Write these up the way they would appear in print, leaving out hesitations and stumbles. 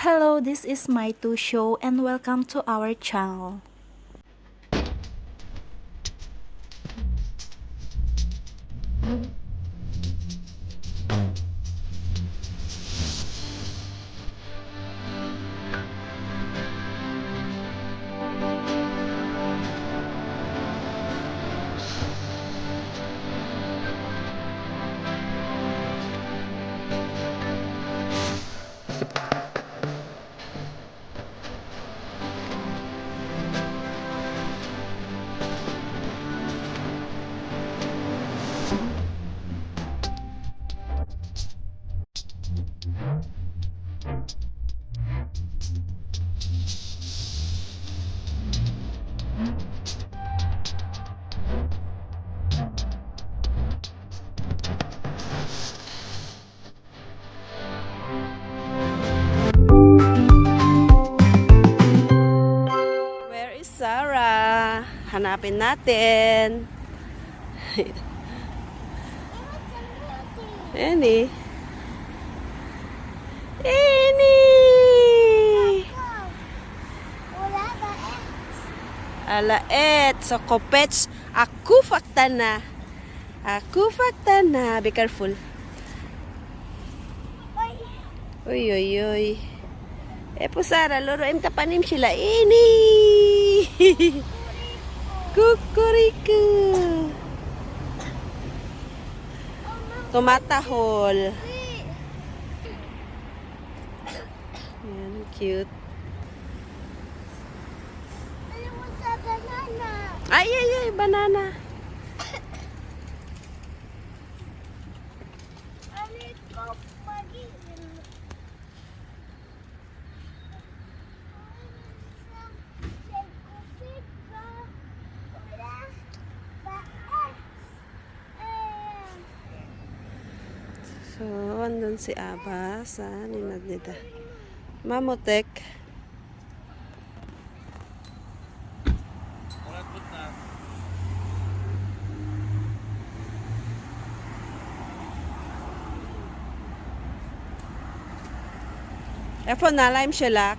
Hello, this is my two show and welcome to our channel. Where is Sarah? Hanapin natin. Annie. Annie! Alaet. So, kopets. Aku fakta na. Aku fakta na. Be careful. Uy, uy, uy. Po Sarah, luruin ka panim sila. Ini! Kukuriko! Tumatahol. Yan, cute. Ay, ay, ay, banana. So, andun si Aba sa ninad nita. Mamotek. Efo na lime shelak.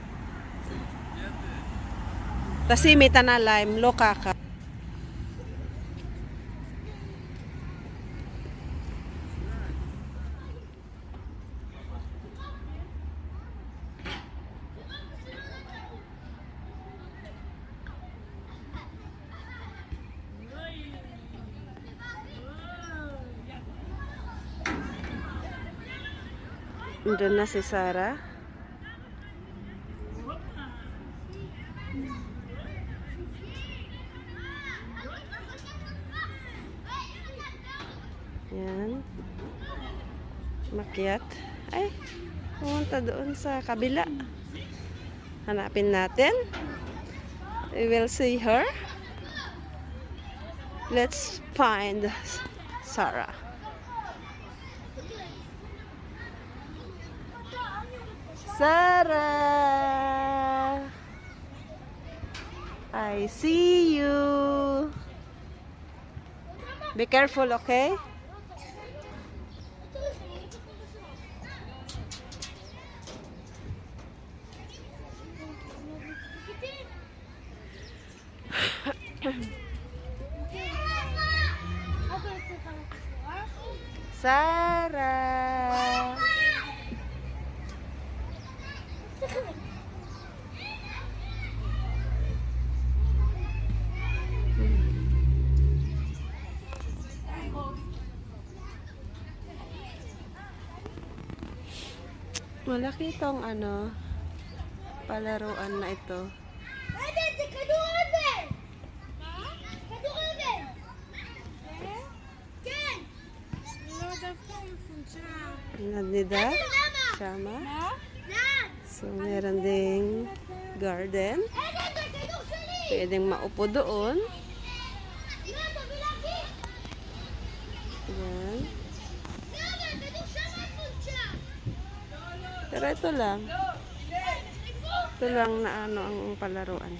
Tasimita na lime, loka ka. Doon na si Sarah. Yan. Makyat. Ay, pumunta doon sa kabila. Hanapin natin. We will see her. Let's find Sarah. Sarah, I see you. Be careful, okay? Sarah. Malaki itong palaruan na ito. Nandida? Sama? So, meron ding garden. Pwedeng maupo doon. Yan. Pero ito lang. Ito lang na ang palaruan.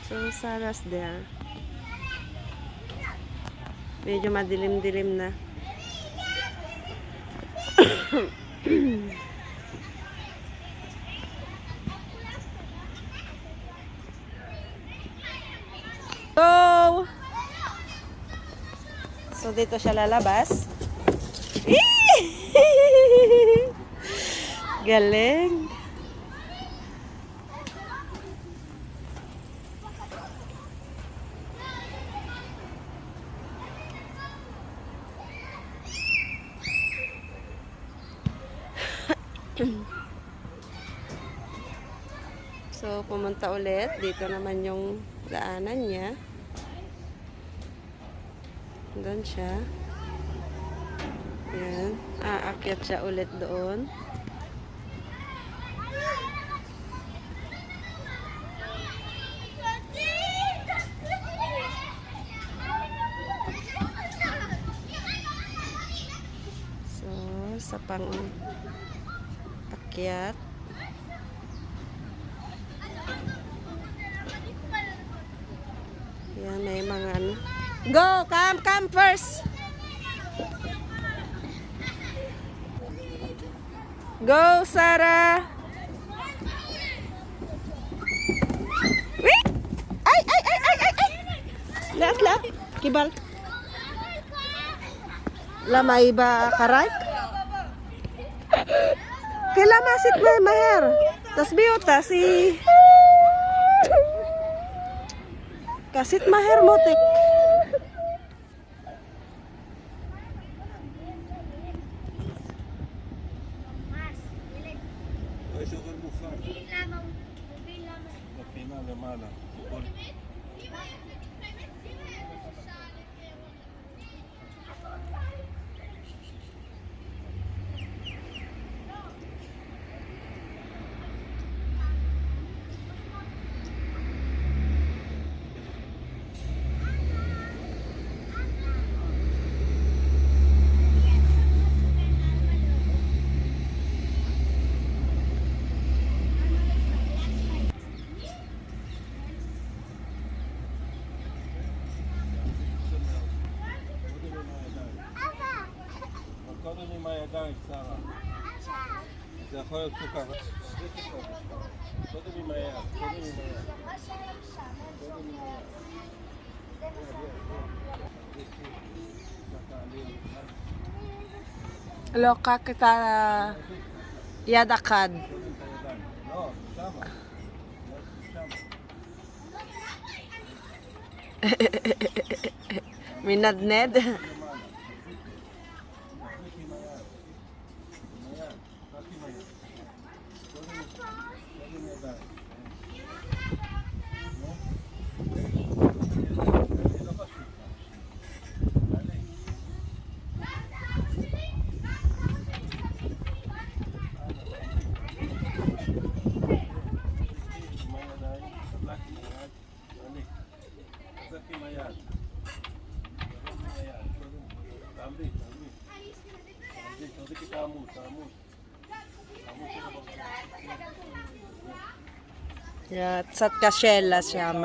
So, Sarah's there. Medyo madilim-dilim na. dito siya lalabas. Galing. So, pumunta ulit. Dito naman yung daanan niya. Doon siya. Yan. Aakyat siya ulit doon. So, sa pang akyat. Yan, may mga ano. Go! Come first! Go, Sarah! Wait! Ay! Lahat! Kibal! Lamay ba karay? Kailan masit ba maher? Tas biyota si... Kasit maher motek. בפינה למעלה. קודם עם הידיים, שרה. זה יכול להיות סוכר. קודם עם היד, קודם עם היד. קודם עם היד. Loka kita yadakad. לא, שמה. Minadned. Ja, קצת קשה לה שם.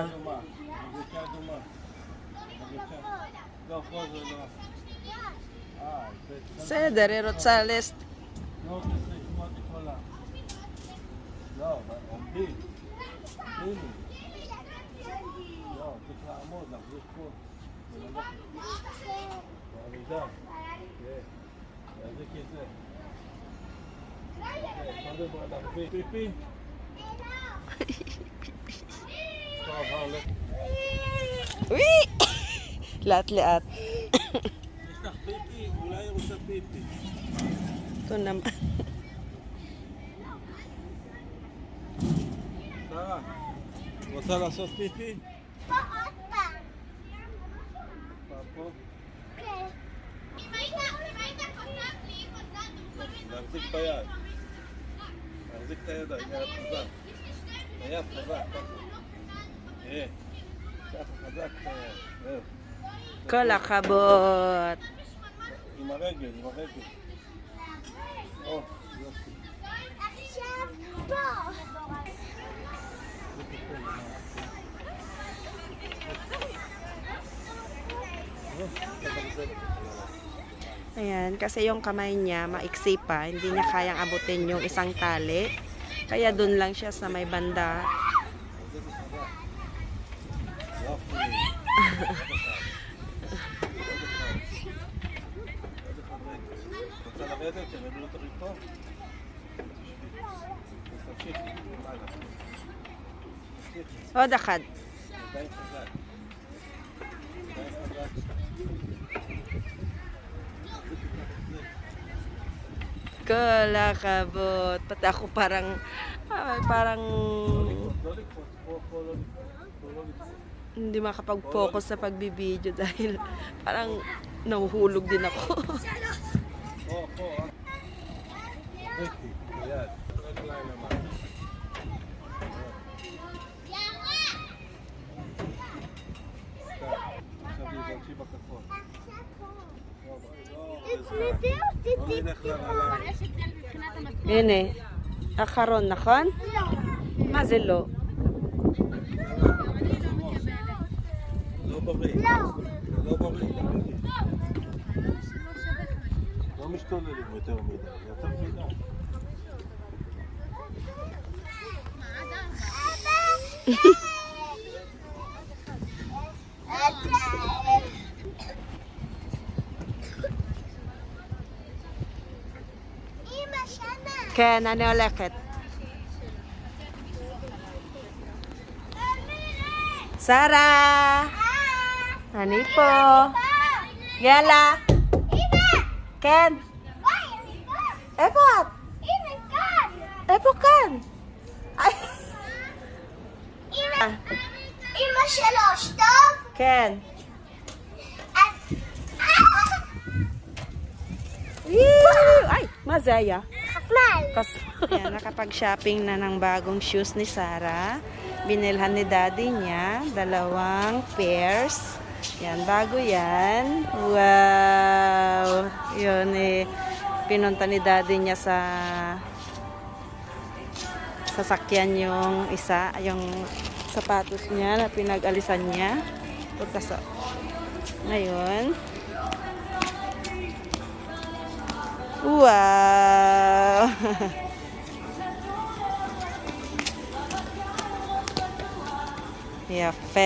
בסדר, היא רוצה לסט. לא, תשמע את יכולה. לא, עומדים. תני. לא, צריך לעמוד, להחזיק פה. בעמידה. כן. להחזיק את זה. קודם כל להחזיק. פיפי. טוב, הולך. Uy! Laat-laat. יש לך פיפי? אולי היא רוצה פיפי. Ito naman. שרה, רוצה לעשות פיפי? פה? להחזיק ביד. להחזיק את הידיים, יד חזק. היד חזק, ככה. ככה חזק את היד. זהו. כל הכבוד. עם הרגל, עם הרגל. או, יופי. Ayan, kasi yung kamay niya maiksi pa, hindi niya kayang abutin yung isang tali. Kaya dun lang siya sa may banda. יופי. כן, אני לא תריד טוב. תמשיכי, למעלה. תמשיכי, עוד אחד. ידיים חזק. ידיים חזק. כל akabot. Pati ako parang לא לקפוץ, פה לא לקפוץ. hindi makapag-focus sa pagbibideo dahil parang nahuhulog din ako. פה. ריקי, ביד. רגליים למעלה. עכשיו תבלשי בכחול. לא נלך לנעליים. הנה, אחרון, נכון? מה זה לא? לא בריא. לא בריא. לא משתוללים יותר מדי. יותר מדי. כן, אני הולכת. שרה! אני פה. יאללה. כן. איפה את? איפה כאן? אמא שלוש, טוב? כן. Ay, מה זה היה? חפמל. Yan, nakapag-shopping na ng bagong shoes ni Sarah. Binilhan ni daddy niya, 2 pairs. Yan, bago yan. Wow! Yun eh, pinunta ni daddy niya sa sasakyan yung isa, yung sapatos niya na pinag-alisan niya. Pagkasa. Ngayon. Wow! יפה.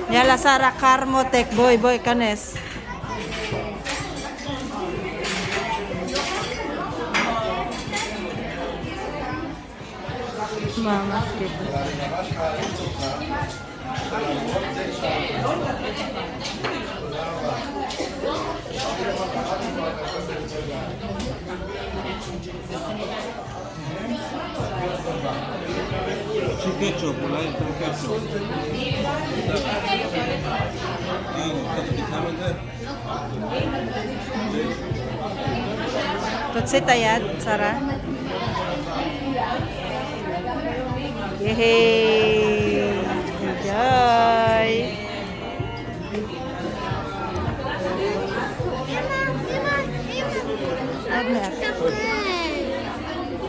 Yala Sara Karmotek, boy kanes. Mama, קטשופ, אולי יותר קטשופ. צריך שם את זה? תוציא את היד, שרה. יהי. יוי. עוד מעט.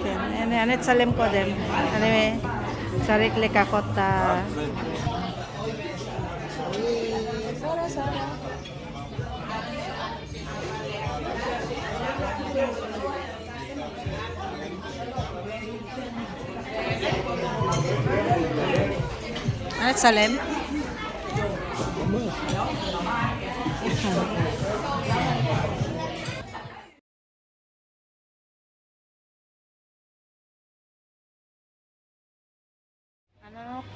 כן, אני אצלם קודם. אני צריך לקחת את ה... אני אצלם.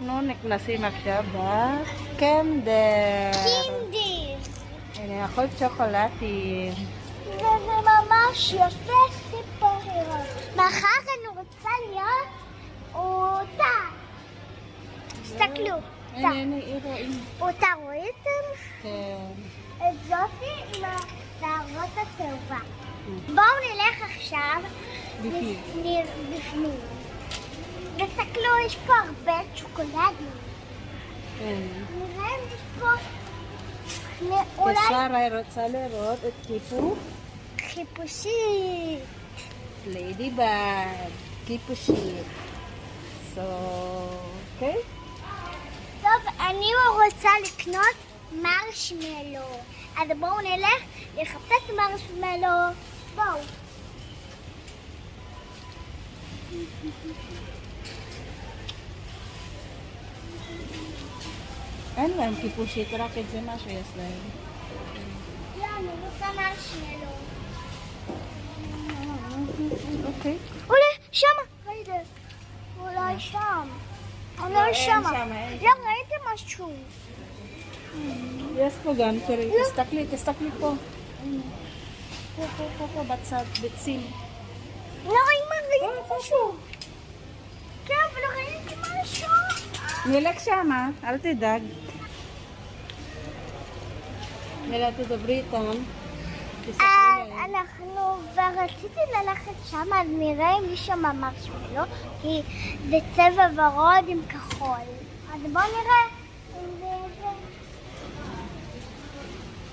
נונק נשים עכשיו בקנדר. קינדי. הנה, הכל שוקולדים. וזה ממש יפה סיפור. מחר אני רוצה להיות אותה. תסתכלו. הנה, רואים. אותה רואים? כן. את זאתי עם השערות הצהובה. בואו נלך עכשיו בפנים. תסתכלו, יש פה הרבה שוקולדים. כן. נראה אם יש פה אולי כשרה רוצה לראות את חיפושית. ליידי בג, קיפושית. So, אוקיי? טוב, אני רוצה לקנות מרשמלו. אז בואו נלך לחפש מרשמלו. בואו. אין להם קיפושית, רק את זה מה שיש להם. לא, אני רוצה מרשמלו. אוקיי. אולי שמה, ראיתי. אולי שם. אולי אין שמה. שמה, אין לא, ראיתי משהו. יש פה גם, תראי, תסתכלי פה. פה, בצד, ביצים. לא, אמא, ראיתי משהו. כן, אבל ראיתי משהו. נלך שמה, אל תדאג. אלא תדברי איתם. תסתכלי להם. אנחנו ורציתי ללכת שם, אז נראה אם יש שם מרשמלו, כי זה צבע ורוד עם כחול. אז בואו נראה אם זה...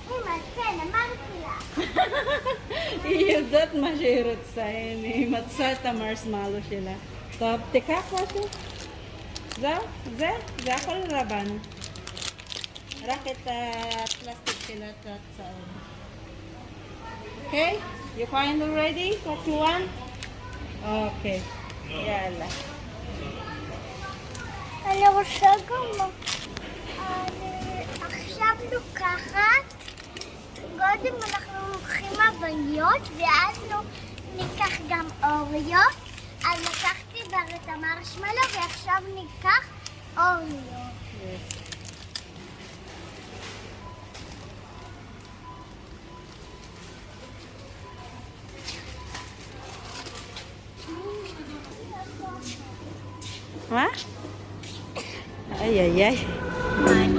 אמא, כן, אמרתי לך. היא יודעת מה שהיא רוצה, היא מצאה את המרסמלו שלה. טוב, תיקח משהו. זהו, זה הכל רבן. רק את הפלסטיק של הצהוב. אוקיי? You find already what you want? אוקיי, יאללה. אני רוצה גם... אני עכשיו לוקחת, קודם אנחנו לוקחים עבניות, ואז ניקח גם אוריות. אז לקחתי כבר את המרשמלו, ועכשיו ניקח אוריות. Yes. מה? איי איי איי.